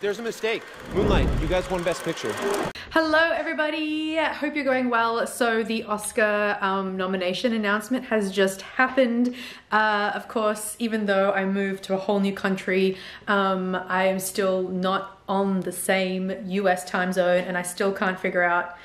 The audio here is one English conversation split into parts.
There's a mistake. Moonlight, you guys won Best Picture. Hello everybody, hope you're going well. So the Oscar nomination announcement has just happened. Of course, even though I moved to a whole new country, I am still not on the same US time zone, and I still can't figure out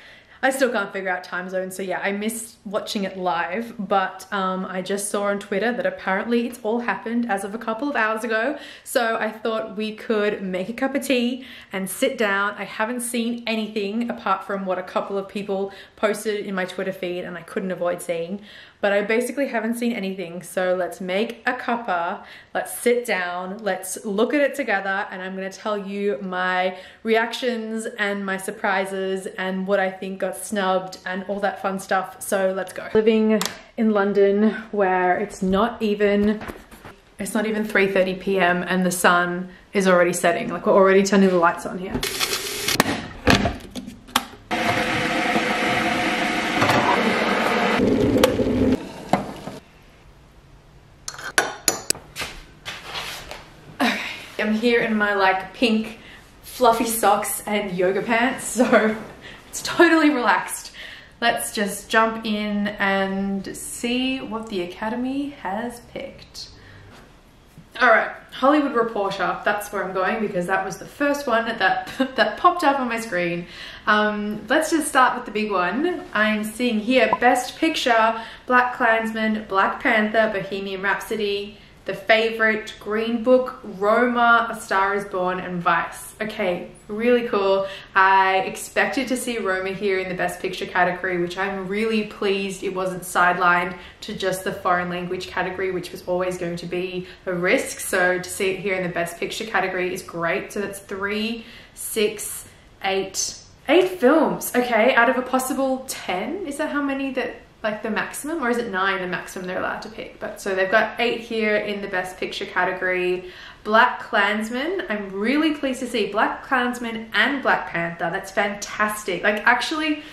time zones. So yeah, I missed watching it live, but I just saw on Twitter that apparently it's all happened as of a couple of hours ago. So I thought we could make a cup of tea and sit down. I haven't seen anything apart from what a couple of people posted in my Twitter feed and I couldn't avoid seeing, but I basically haven't seen anything. So let's make a cuppa, let's sit down, let's look at it together, and I'm gonna tell you my reactions and my surprises and what I think got snubbed and all that fun stuff. So let's go. Living in London where it's not even 3:30 p.m. and the sun is already setting. Like, we're already turning the lights on here. I'm here in my like pink fluffy socks and yoga pants, so it's totally relaxed. Let's just jump in and see what the Academy has picked. All right, Hollywood Reporter, that's where I'm going because that was the first one that popped up on my screen. Let's just start with the big one. I'm seeing here Best Picture, Black Klansman, Black Panther, Bohemian Rhapsody, The Favourite, Green Book, Roma, A Star is Born, and Vice. Okay, really cool. I expected to see Roma here in the Best Picture category, which I'm really pleased it wasn't sidelined to just the foreign language category, which was always going to be a risk. So to see it here in the Best Picture category is great. So that's 3, 6, 8 films. Okay, out of a possible 10. Is that how many that, like the maximum, or is it 9 the maximum they're allowed to pick? But so they've got 8 here in the Best Picture category. Black Klansman, I'm really pleased to see Black Klansman and Black Panther. That's fantastic. Like, actually,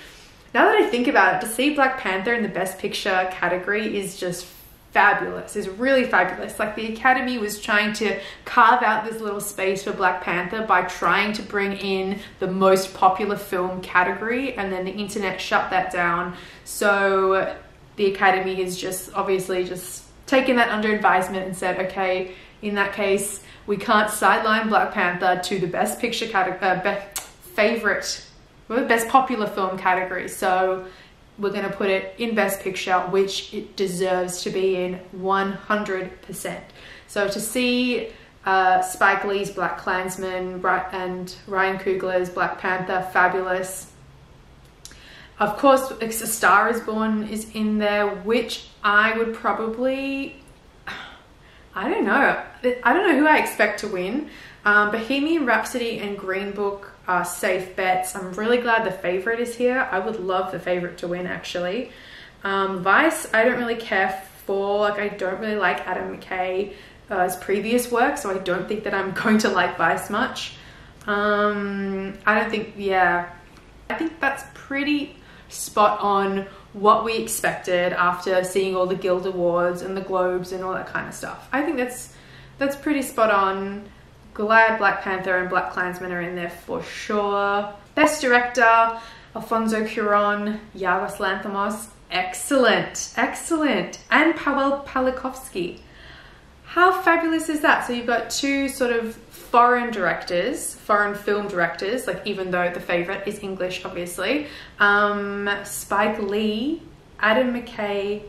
now that I think about it, to see Black Panther in the Best Picture category is just fabulous. It's really fabulous. Like, the Academy was trying to carve out this little space for Black Panther by trying to bring in the most popular film category, and then the internet shut that down. So the Academy has just obviously just taken that under advisement and said, okay, in that case, we can't sideline Black Panther to the Best Picture category, Best Popular Film category. So we're going to put it in Best Picture, which it deserves to be in 100%. So to see Spike Lee's Black Klansman and Ryan Coogler's Black Panther, fabulous. Of course, A Star is Born is in there, which I would probably, I don't know who I expect to win. Bohemian Rhapsody and Green Book are safe bets. I'm really glad The Favourite is here. I would love The Favourite to win, actually. Vice, I don't really care for. Like, I don't really like Adam McKay's previous work, so I don't think that I'm going to like Vice much. I think that's pretty spot on what we expected after seeing all the Guild Awards and the Globes and all that kind of stuff. I think that's pretty spot on. Glad Black Panther and Black Klansman are in there for sure. Best Director, Alfonso Cuarón, Yorgos Lanthimos, excellent, excellent. And Paweł Pawlikowski. How fabulous is that? So you've got 2 sort of foreign directors, foreign film directors, like, even though The Favourite is English, obviously. Spike Lee, Adam McKay,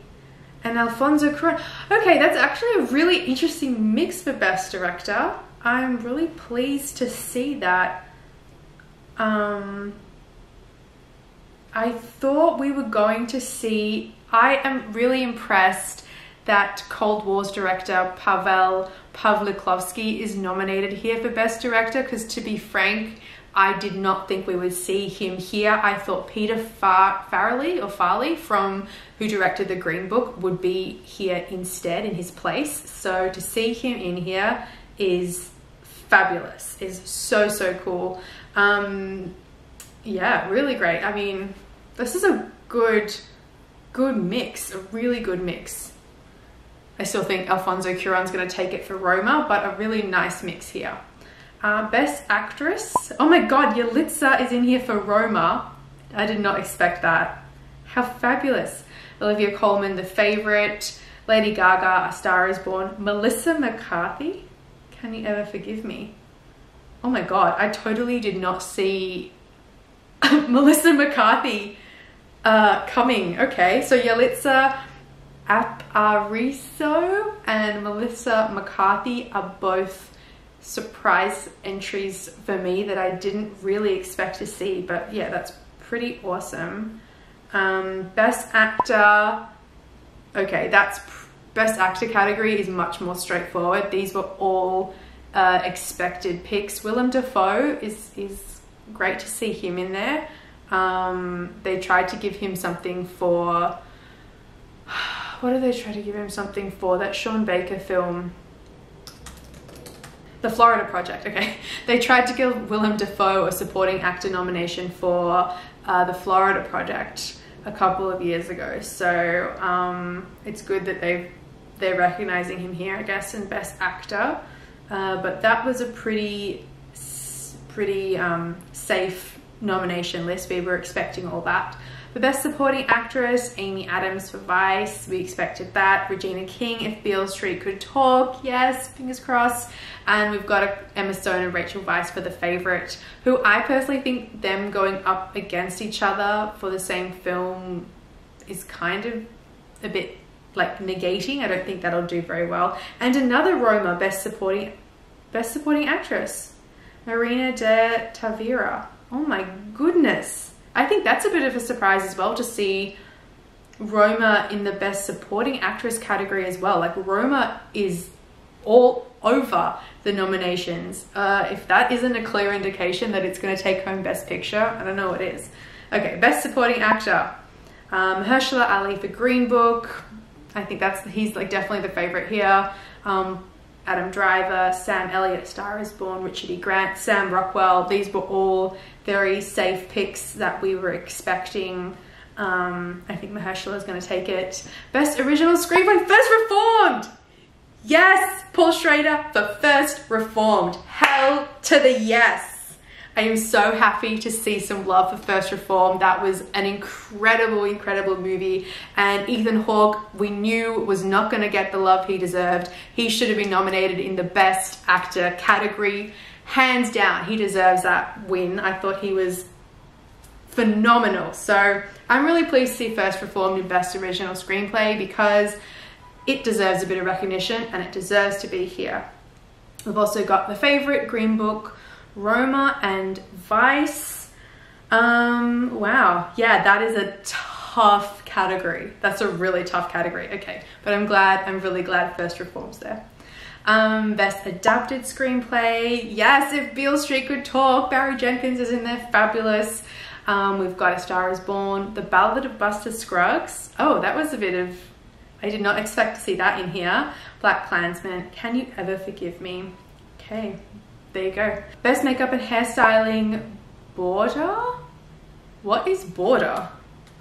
and Alfonso Cuarón. Okay, that's actually a really interesting mix for Best Director. I'm really pleased to see that. I thought we were going to see, I am really impressed that Cold War's director Paweł Pawlikowski is nominated here for Best Director, because to be frank, I did not think we would see him here. I thought Peter Farrelly from who directed The Green Book would be here instead in his place. So to see him in here is fabulous, is so cool. Yeah, really great. I mean, this is a good mix, a really good mix. I still think Alfonso Cuarón's going to take it for Roma, but a really nice mix here. Best Actress. Oh my god, Yalitza is in here for Roma. I did not expect that. How fabulous. Olivia Colman, The Favourite. Lady Gaga, A Star Is Born. Melissa McCarthy, Can You Ever Forgive Me? Oh my god, I totally did not see Melissa McCarthy coming. Okay, so Yalitza Aparicio and Melissa McCarthy are both surprise entries for me that I didn't really expect to see, but yeah, that's pretty awesome. Best Actor. Okay, that's Best Actor category is much more straightforward. These were all expected picks. Willem Dafoe is great to see him in there. They tried to give him something for, what did they try to give him something for? That Sean Baker film, The Florida Project. Okay, they tried to give Willem Dafoe a supporting actor nomination for The Florida Project a couple of years ago. So it's good that they're recognizing him here, I guess, in Best Actor. But that was a pretty safe nomination list. We were expecting all that. For Best Supporting Actress, Amy Adams for Vice. We expected that. Regina King, If Beale Street Could Talk. Yes, fingers crossed. And we've got Emma Stone and Rachel Weisz for The Favourite, who I personally think them going up against each other for the same film is kind of a bit like negating. I don't think that'll do very well. And another Roma, Best Supporting Actress, Marina de Tavira. Oh my goodness. I think that's a bit of a surprise as well to see Roma in the Best Supporting Actress category as well. Like, Roma is all over the nominations. If that isn't a clear indication that it's going to take home Best Picture, I don't know what is. Okay, Best Supporting Actor. Mahershala Ali for Green Book. I think he's like definitely the favorite here. Adam Driver, Sam Elliott, A Star Is Born, Richard E. Grant, Sam Rockwell. These were all very safe picks that we were expecting. I think Mahershala is going to take it. Best Original Screenplay, First Reformed. Yes, Paul Schrader for First Reformed. Hell to the yes. I am so happy to see some love for First Reformed. That was an incredible movie. And Ethan Hawke, we knew, was not going to get the love he deserved. He should have been nominated in the Best Actor category. Hands down, he deserves that win. I thought he was phenomenal. So I'm really pleased to see First Reformed in Best Original Screenplay because it deserves a bit of recognition and it deserves to be here. We've also got The Favourite, Green Book, Roma and Vice. Wow, yeah, that is a tough category. That's a really tough category. Okay, but I'm really glad First Reform's there. Best Adapted Screenplay. Yes, If Beale Street Could Talk. Barry Jenkins is in there, fabulous. We've got A Star Is Born, The Ballad of Buster Scruggs. Oh, that was a bit of, I did not expect to see that in here. Black Klansman, Can You Ever Forgive Me? Okay, there you go. Best Makeup and Hairstyling, Border? What is Border?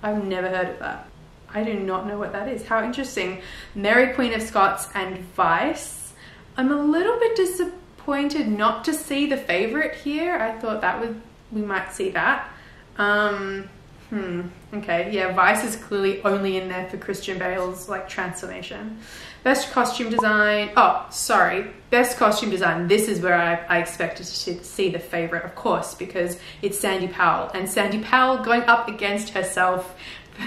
I've never heard of that. I do not know what that is. How interesting. Mary Queen of Scots and Vice. I'm a little bit disappointed not to see The Favourite here. I thought we might see that. Okay, yeah, Vice is clearly only in there for Christian Bale's like transformation. Best Costume Design. Oh, sorry. Best Costume Design. This is where I expected to see The Favourite, of course, because it's Sandy Powell. And Sandy Powell going up against herself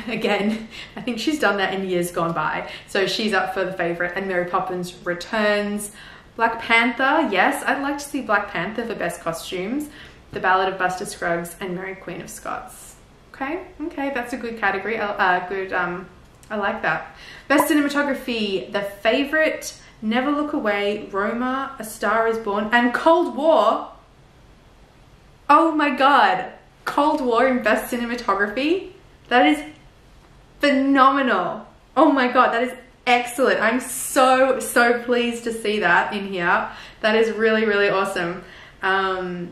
again. I think she's done that in years gone by. So she's up for The Favourite. And Mary Poppins Returns. Black Panther. Yes, I'd like to see Black Panther for Best Costumes. The Ballad of Buster Scruggs and Mary Queen of Scots. Okay, that's a good category. I like that. Best Cinematography, The Favourite, Never Look Away, Roma, A Star Is Born, and Cold War. Oh my god, Cold War in Best Cinematography? That is phenomenal. Oh my god, that is excellent. I'm so pleased to see that in here. That is really awesome. I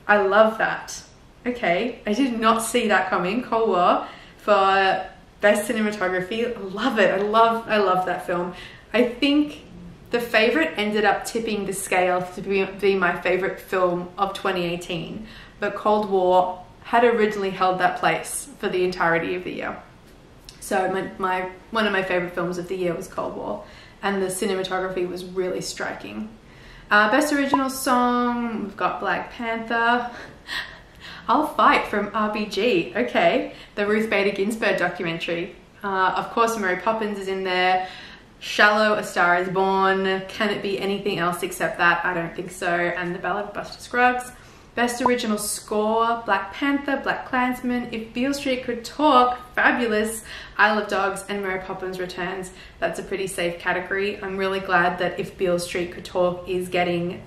love that. Okay, I did not see that coming. Cold War for Best Cinematography. I love it. I love that film. I think The Favourite ended up tipping the scale to be my favourite film of 2018, but Cold War had originally held that place for the entirety of the year. So one of my favourite films of the year was Cold War, and the cinematography was really striking. Best Original Song, we've got Black Panther. I'll Fight from RBG, okay. The Ruth Bader Ginsburg documentary. Of course, Mary Poppins is in there. Shallow, A Star is Born. Can it be anything else except that? I don't think so. And The Ballad of Buster Scruggs. Best Original Score, Black Panther, Black Klansman, If Beale Street Could Talk, fabulous, Isle of Dogs, and Mary Poppins Returns. That's a pretty safe category. I'm really glad that If Beale Street Could Talk is getting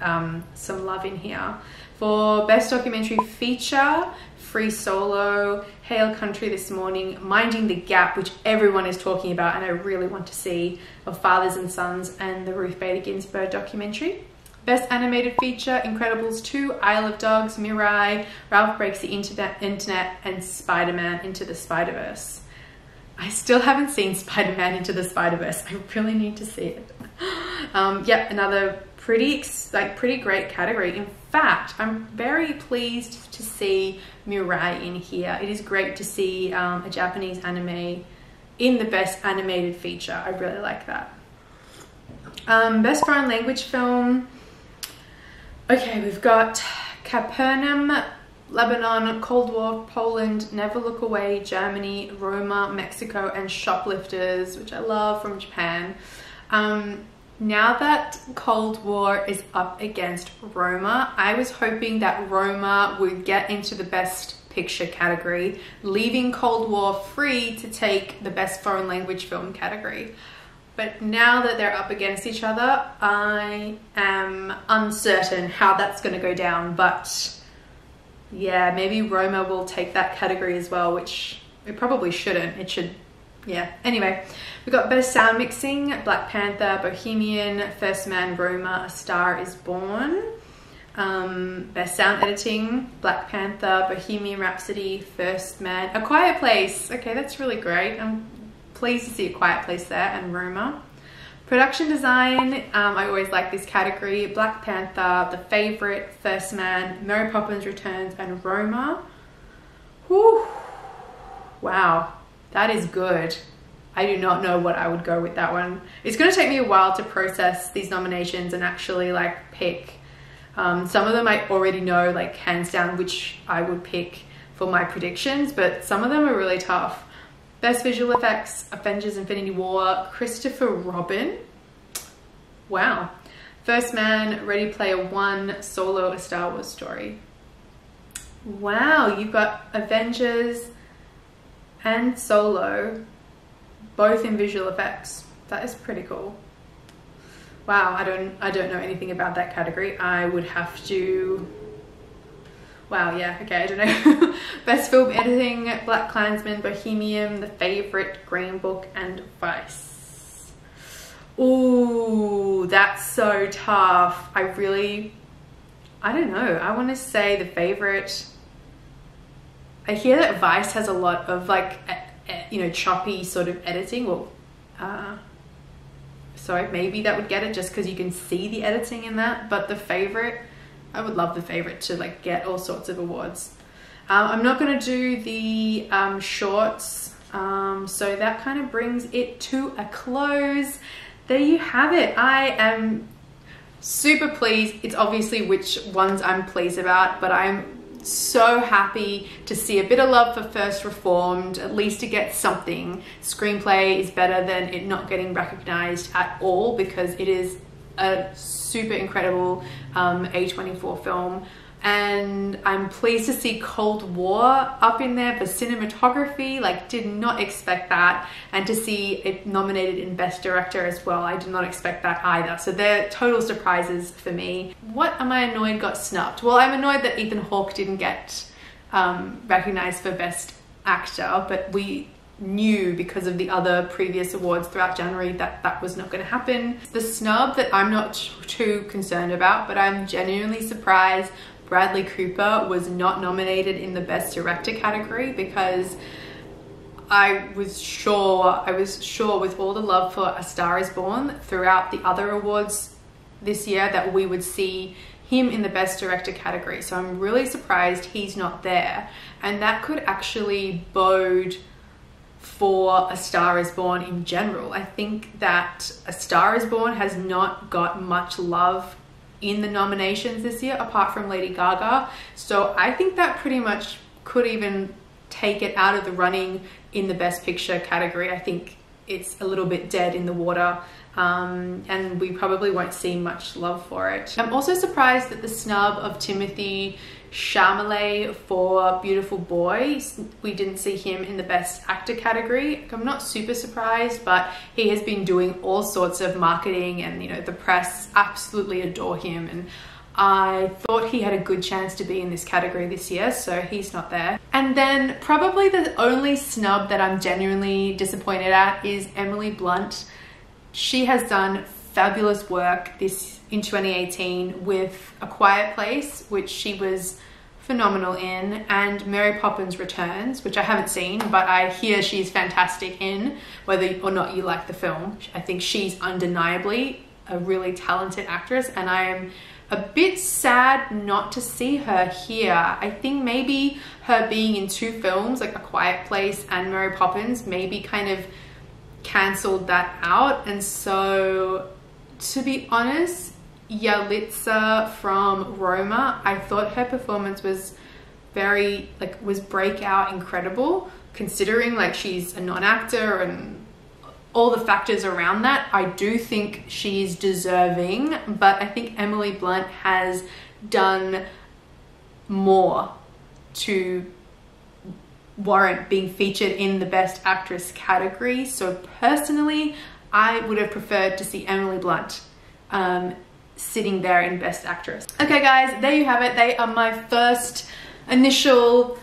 some love in here. For Best Documentary Feature, Free Solo, Hail Country This Morning, Minding the Gap, which everyone is talking about and I really want to see, of Fathers and Sons, and the Ruth Bader Ginsburg documentary. Best Animated Feature, Incredibles 2, Isle of Dogs, Mirai, Ralph Breaks the Internet, and Spider-Man Into the Spider-Verse. I still haven't seen Spider-Man Into the Spider-Verse. I really need to see it. Yep, another pretty great category. In fact, I'm very pleased to see Mirai in here. It is great to see a Japanese anime in the Best Animated Feature. I really like that. Best Foreign Language Film. Okay, we've got Capernaum, Lebanon, Cold War, Poland, Never Look Away, Germany, Roma, Mexico, and Shoplifters, which I love, from Japan. Now that Cold War is up against Roma, I was hoping that Roma would get into the Best Picture category, leaving Cold War free to take the Best Foreign Language Film category. But now that they're up against each other, I am uncertain how that's going to go down. But yeah, maybe Roma will take that category as well, which it probably shouldn't. It should, yeah. Anyway, we've got Best Sound Mixing, Black Panther, Bohemian, First Man, Roma, A Star is Born. Best Sound Editing, Black Panther, Bohemian Rhapsody, First Man, A Quiet Place. Okay, that's really great. I'm pleased to see A Quiet Place there, and Roma. Production Design, I always like this category. Black Panther, The Favourite, First Man, Mary Poppins Returns, and Roma. Whew. Wow, that is good. I do not know what I would go with that one. It's going to take me a while to process these nominations and actually like pick. Some of them I already know, like hands down, which I would pick for my predictions, but some of them are really tough. Best Visual Effects, Avengers Infinity War, Christopher Robin. Wow. First Man, Ready Player One, Solo, A Star Wars Story. Wow, you've got Avengers and Solo, both in visual effects. That is pretty cool. Wow, I don't know anything about that category. I would have to... Wow, yeah, okay, I don't know. Best Film Editing, Black Klansman, Bohemian, The Favourite, Green Book, and Vice. Ooh, that's so tough. I don't know. I want to say The Favourite. I hear that Vice has a lot of like, you know, choppy sort of editing. Well, so maybe that would get it just because you can see the editing in that. But The Favourite, I would love The Favourite to like get all sorts of awards. I'm not going to do the shorts, so that kind of brings it to a close. There you have it. I am super pleased. It's obviously which ones I'm pleased about, but I'm so happy to see a bit of love for First Reformed, at least to get something. Screenplay is better than it not getting recognized at all, because it is a super incredible A24 film. And I'm pleased to see Cold War up in there for cinematography. Like, did not expect that. And to see it nominated in Best Director as well, I did not expect that either. So they're total surprises for me. What am I annoyed got snubbed? Well, I'm annoyed that Ethan Hawke didn't get recognized for Best Actor, but we knew because of the other previous awards throughout January that that was not going to happen. The snub that I'm not too concerned about, but I'm genuinely surprised Bradley Cooper was not nominated in the Best Director category, because I was sure with all the love for A Star Is Born throughout the other awards this year that we would see him in the Best Director category. So I'm really surprised he's not there. And that could actually bode for A Star Is Born in general. I think that A Star Is Born has not got much love in the nominations this year apart from Lady Gaga. So I think that pretty much could even take it out of the running in the Best Picture category. I think it's a little bit dead in the water, and we probably won't see much love for it. I'm also surprised at the snub of Timothée Chalamet for Beautiful Boy. We didn't see him in the Best Actor category. I'm not super surprised, but he has been doing all sorts of marketing, and you know, the press absolutely adore him, and I thought he had a good chance to be in this category this year, so he's not there. And then probably the only snub that I'm genuinely disappointed at is Emily Blunt. She has done fabulous work in 2018 with A Quiet Place, which she was phenomenal in, and Mary Poppins Returns, which I haven't seen, but I hear she's fantastic in, whether or not you like the film. I think she's undeniably a really talented actress, and I am a bit sad not to see her here. I think maybe her being in 2 films, like A Quiet Place and Mary Poppins, maybe kind of cancelled that out. And so, to be honest, Yalitza from Roma, I thought her performance was was breakout incredible, considering like she's a non-actor and all the factors around that. I do think she's deserving, but I think Emily Blunt has done more to warrant being featured in the Best Actress category. So personally, I would have preferred to see Emily Blunt sitting there in Best Actress. Okay guys, there you have it. They are my first initial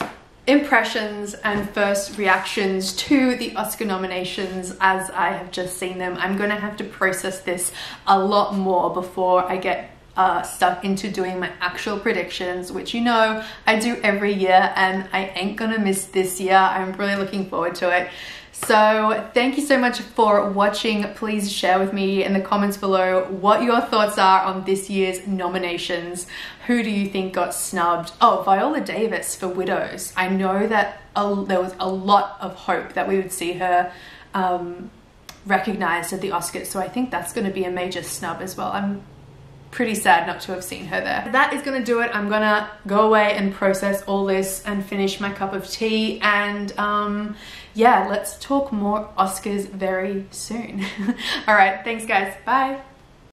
impressions and first reactions to the Oscar nominations as I have just seen them. I'm gonna have to process this a lot more before I get stuck into doing my actual predictions, which you know I do every year, and I ain't gonna miss this year. I'm really looking forward to it. So thank you so much for watching. Please share with me in the comments below what your thoughts are on this year's nominations. Who do you think got snubbed? Oh, Viola Davis for Widows. I know that there was a lot of hope that we would see her recognized at the Oscars, so I think that's going to be a major snub as well. I'm pretty sad not to have seen her there. That is gonna do it. I'm gonna go away and process all this and finish my cup of tea, and yeah, let's talk more Oscars very soon. All right, thanks guys, bye.